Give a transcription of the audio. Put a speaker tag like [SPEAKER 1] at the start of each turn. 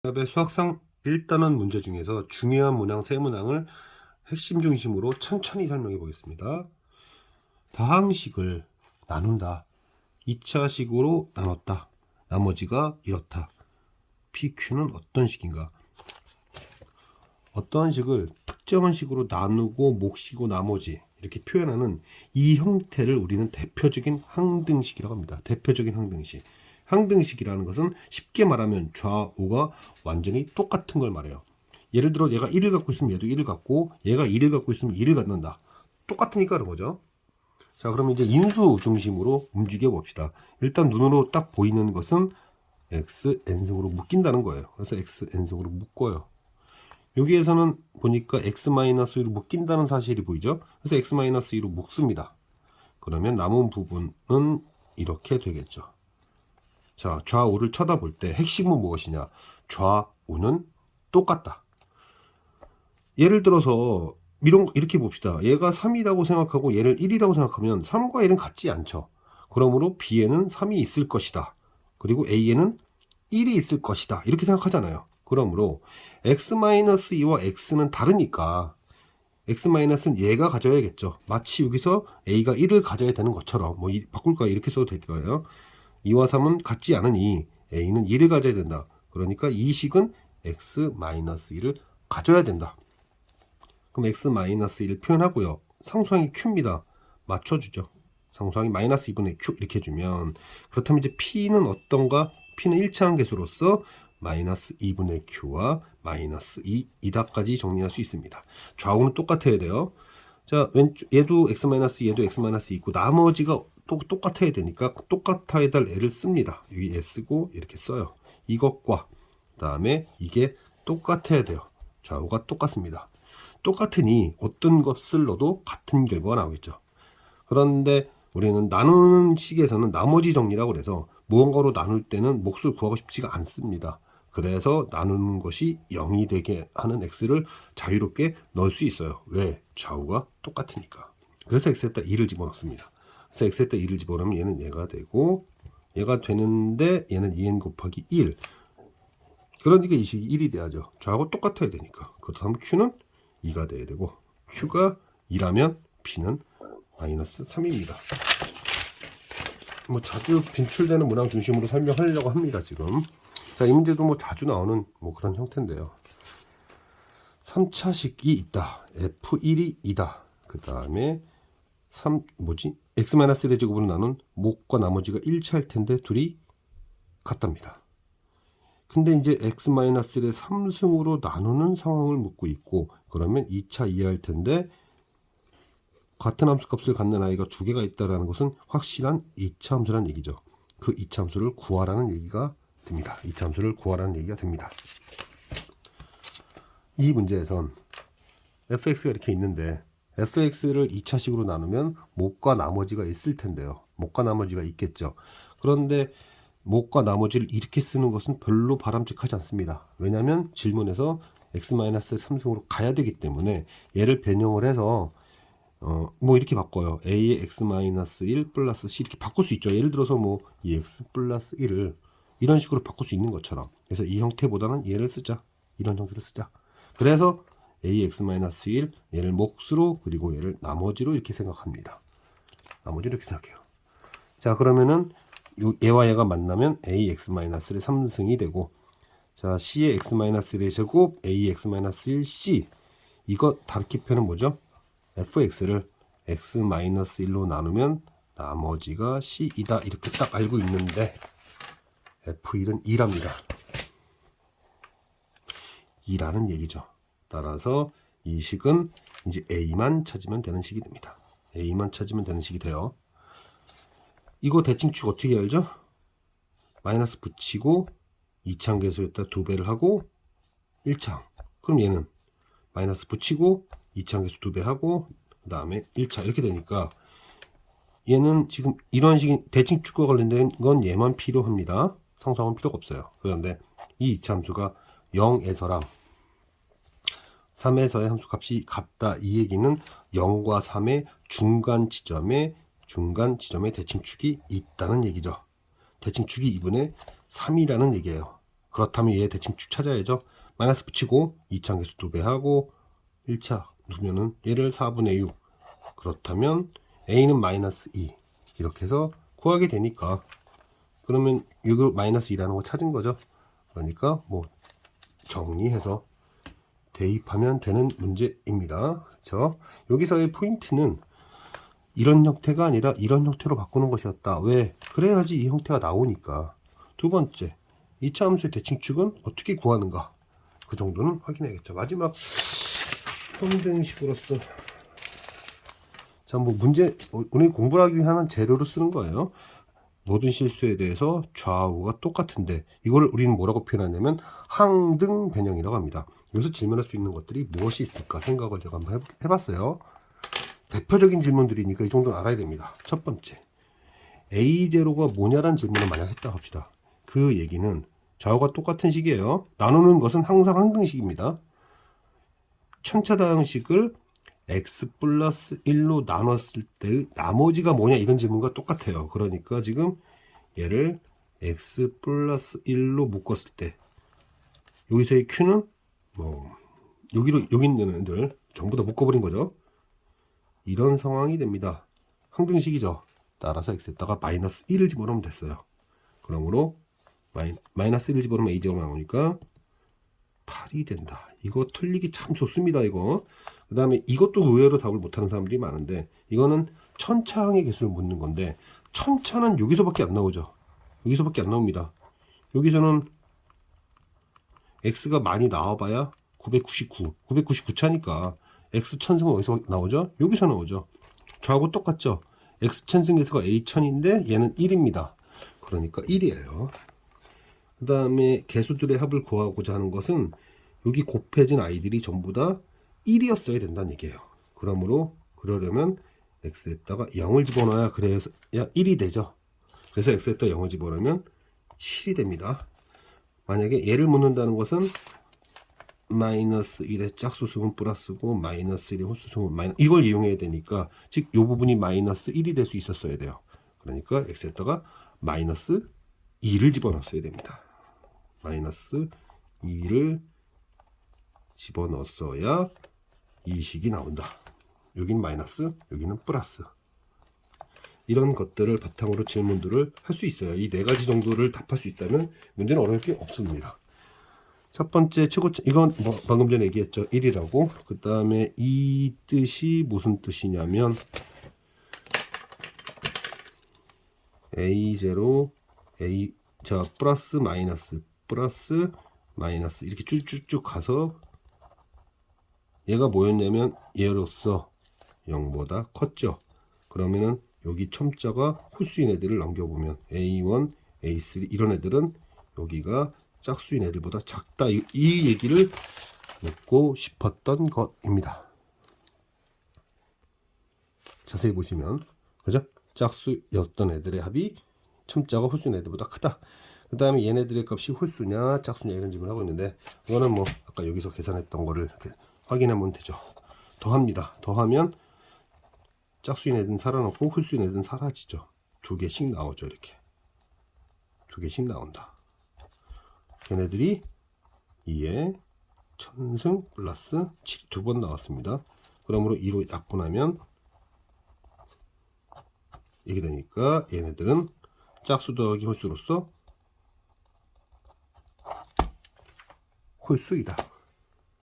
[SPEAKER 1] 기업의 수학상 1단원 문제 중에서 중요한 문항 세 문항을 핵심 중심으로 천천히 설명해 보겠습니다. 다항식을 나눈다. 2차식으로 나눴다. 나머지가 이렇다. PQ는 어떤 식인가? 어떠한 식을 특정한 식으로 나누고 몫이고 나머지 이렇게 표현하는 이 형태를 우리는 대표적인 항등식이라고 합니다. 대표적인 항등식. 항등식이라는 것은 쉽게 말하면 좌우가 완전히 똑같은 걸 말해요. 예를 들어 얘가 1을 갖고 있으면 얘도 1을 갖고 얘가 2를 갖고 있으면 2를 갖는다. 똑같으니까 그런 거죠. 자, 그러면 이제 인수 중심으로 움직여 봅시다. 일단 눈으로 딱 보이는 것은 xn승으로 묶인다는 거예요. 그래서 xn승으로 묶어요. 여기에서는 보니까 x-2로 묶인다는 사실이 보이죠. 그래서 x-2로 묶습니다. 그러면 남은 부분은 이렇게 되겠죠. 자, 좌우를 쳐다볼 때 핵심은 무엇이냐? 좌우는 똑같다. 예를 들어서 이렇게 봅시다. 얘가 3이라고 생각하고 얘를 1이라고 생각하면 3과 1은 같지 않죠. 그러므로 B에는 3이 있을 것이다. 그리고 A에는 1이 있을 것이다. 이렇게 생각하잖아요. 그러므로 x-2와 x는 다르니까 x-는 얘가 가져야겠죠. 마치 여기서 a가 1을 가져야 되는 것처럼 뭐 바꿀까요? 이렇게 써도 될까요? 2와 3은 같지 않으니 a는 1을 가져야 된다. 그러니까 이 식은 x-1을 가져야 된다. 그럼 x-1을 표현하고요. 상수항이 q입니다. 맞춰주죠. 상수항이 마이너스 2분의 q 이렇게 해주면, 그렇다면 이제 p는 어떤가? p는 1차항 계수로서 마이너스 2분의 q와 마이너스 2이다까지 정리할 수 있습니다. 좌우는 똑같아야 돼요. 자, 왼쪽 얘도 얘도 x-2 있고 나머지가 또 똑같아야 되니까 똑같아야 될 애를 씁니다. 여기 애 쓰고 이렇게 써요. 이것과 그다음에 이게 똑같아야 돼요. 좌우가 똑같습니다. 똑같으니 어떤 것을 넣어도 같은 결과가 나오겠죠. 그런데 우리는 나누는 식에서는 나머지 정리라고 해서 무언가로 나눌 때는 몫을 구하고 싶지가 않습니다. 그래서 나누는 것이 0이 되게 하는 x를 자유롭게 넣을 수 있어요. 왜? 좌우가 똑같으니까. 그래서 x에다 2를 집어넣습니다. 그래서 x에다 2를 집어넣으면 얘는 얘가 되고 얘가 되는데 얘는 2n 곱하기 1. 그러니까 이 식이 1이 돼야죠. 좌우가 똑같아야 되니까. 그렇다면 q는 2가 돼야 되고 q가 2라면 p는 마이너스 3입니다. 뭐 자주 빈출되는 문항 중심으로 설명하려고 합니다, 지금. 자, 이 문제도 뭐 자주 나오는 뭐 그런 형태인데요. 3차식이 있다. F1이 2다. 그 다음에 x-1의 제곱으로 나눈 몫과 나머지가 1차일 텐데 둘이 같답니다. 근데 이제 x-1의 3승으로 나누는 상황을 묻고 있고, 그러면 2차 이해할 텐데 같은 함수값을 갖는 아이가 두 개가 있다는 것은 확실한 2차 함수라는 얘기죠. 그 2차 함수를 구하라는 얘기가 됩니다. 2차 함수를 구하라는 얘기가 됩니다. 이 문제에선 fx가 이렇게 있는데 fx를 2차식으로 나누면 몫과 나머지가 있을 텐데요. 몫과 나머지가 있겠죠. 그런데 몫과 나머지를 이렇게 쓰는 것은 별로 바람직하지 않습니다. 왜냐하면 질문에서 x-3승으로 가야 되기 때문에 얘를 변형을 해서 뭐 이렇게 바꿔요. a의 x-1 플러스 c 이렇게 바꿀 수 있죠. 예를 들어서 뭐 2x 플러스 1을 이런 식으로 바꿀 수 있는 것처럼. 그래서 이 형태보다는 얘를 쓰자. 이런 형태를 쓰자. 그래서 ax-1 얘를 몫으로 그리고 얘를 나머지로 이렇게 생각합니다. 나머지로 이렇게 생각해요. 자, 그러면은 얘와 얘가 만나면 ax-의 3승이 되고, 자, c의 x-1의 제곱 ax-1 c 이거 다르게 표현은 뭐죠? fx를 x-1로 나누면 나머지가 c이다 이렇게 딱 알고 있는데 f1은 2랍니다. 2라는 얘기죠. 따라서 이 식은 이제 a만 찾으면 되는 식이 됩니다. a만 찾으면 되는 식이 돼요. 이거 대칭축 어떻게 알죠? 마이너스 붙이고 2차항 계수에다 2배를 하고 1차항. 그럼 얘는 마이너스 붙이고 2차항 계수 2배 하고 그 다음에 1차 이렇게 되니까 얘는 지금 이런 식의 대칭축과 관련된 건 얘만 필요합니다. 상수항은 필요가 없어요. 그런데 이 2차 함수가 0에서랑 3에서의 함수값이 같다. 이 얘기는 0과 3의 중간 지점에 대칭축이 있다는 얘기죠. 대칭축이 2분의 3이라는 얘기예요. 그렇다면 얘 대칭축 찾아야죠. 마이너스 붙이고 2차 함계수 2배 하고 1차 두면은 얘를 4분의 6. 그렇다면 a는 마이너스 2 이렇게 해서 구하게 되니까 그러면 이걸 마이너스 2라는 거 찾은 거죠. 그러니까 뭐 정리해서 대입하면 되는 문제입니다. 그렇죠? 여기서의 포인트는 이런 형태가 아니라 이런 형태로 바꾸는 것이었다. 왜? 그래야지 이 형태가 나오니까. 두 번째, 2차 함수의 대칭축은 어떻게 구하는가? 그 정도는 확인해야겠죠. 마지막 평등식으로서 자, 뭐 문제 오늘 공부를 하기 위한 재료로 쓰는 거예요. 모든 실수에 대해서 좌우가 똑같은데 이걸 우리는 뭐라고 표현하냐면 항등 변형이라고 합니다. 여기서 질문할 수 있는 것들이 무엇이 있을까 생각을 제가 한번 해봤어요. 대표적인 질문들이니까 이 정도는 알아야 됩니다. 첫 번째, A0가 뭐냐라는 질문을 만약 했다 합시다. 그 얘기는 좌우가 똑같은 식이에요. 나누는 것은 항상 항등식입니다. 천차다양식을 x 플러스 1로 나눴을 때의 나머지가 뭐냐 이런 질문과 똑같아요. 그러니까 지금 얘를 x 플러스 1로 묶었을 때 여기서의 q는 뭐 여기 있는 애들 전부 다 묶어버린 거죠. 이런 상황이 됩니다. 항등식이죠. 따라서 x에다가 마이너스 1을 집어넣으면 됐어요. 그러므로 마이너스 1을 집어넣으면 a제곱 나오니까 8이 된다. 이거 틀리기 참 좋습니다. 이거. 그 다음에 이것도 의외로 답을 못하는 사람들이 많은데 이거는 천차항의 개수를 묻는 건데 천차는 여기서밖에 안 나오죠. 여기서밖에 안 나옵니다. 여기서는 x가 많이 나와봐야 999차니까 x 천승은 어디서 나오죠? 여기서 나오죠. 저하고 똑같죠. x 천승계수가 a 천인데 얘는 1입니다. 그러니까 1이에요. 그 다음에 개수들의 합을 구하고자 하는 것은 여기 곱해진 아이들이 전부 다 1이었어야 된다는 얘기예요. 그러려면 x에다가 0을 집어넣어야 그래야 1이 되죠. 그래서 x에다가 0을 집어넣으면 7이 됩니다. 만약에 얘를 묻는다는 것은 마이너스 1의 짝수승은 플러스고 마이너스 1의 홀수승은 마이너스 이걸 이용해야 되니까 즉 이 부분이 마이너스 1이 될 수 있었어야 돼요. 그러니까 x에다가 마이너스 2를 집어넣었어야 됩니다. 마이너스 2를 집어넣었어야 이 식이 나온다. 여기는 마이너스, 여기는 플러스. 이런 것들을 바탕으로 질문들을 할 수 있어요. 이 네 가지 정도를 답할 수 있다면 문제는 어려울 게 없습니다. 첫 번째 최고점, 이건 뭐 방금 전에 얘기했죠. 1이라고. 그 다음에 이 뜻이 무슨 뜻이냐면 A0, 자 플러스 마이너스 이렇게 쭉쭉쭉 가서 얘가 뭐였냐면 얘로서 0보다 컸죠. 그러면은 여기 첨자가 홀수인 애들을 남겨보면 A1, A3 이런 애들은 여기가 짝수인 애들보다 작다. 이 얘기를 묻고 싶었던 것입니다. 자세히 보시면 그죠? 짝수였던 애들의 합이 첨자가 홀수인 애들보다 크다. 그 다음에 얘네들의 값이 홀수냐 짝수냐 이런 질문을 하고 있는데 이거는 뭐 아까 여기서 계산했던 거를 이렇게 확인하면 되죠. 더합니다. 더하면 짝수인 애들은 살아남고 홀수인 애들은 사라지죠. 두 개씩 나오죠. 이렇게 두 개씩 나온다. 걔네들이 2에 천승 플러스 7이 두 번 나왔습니다. 그러므로 2로 약분하면 이게 되니까 얘네들은 짝수 더하기 홀수로서 홀수이다.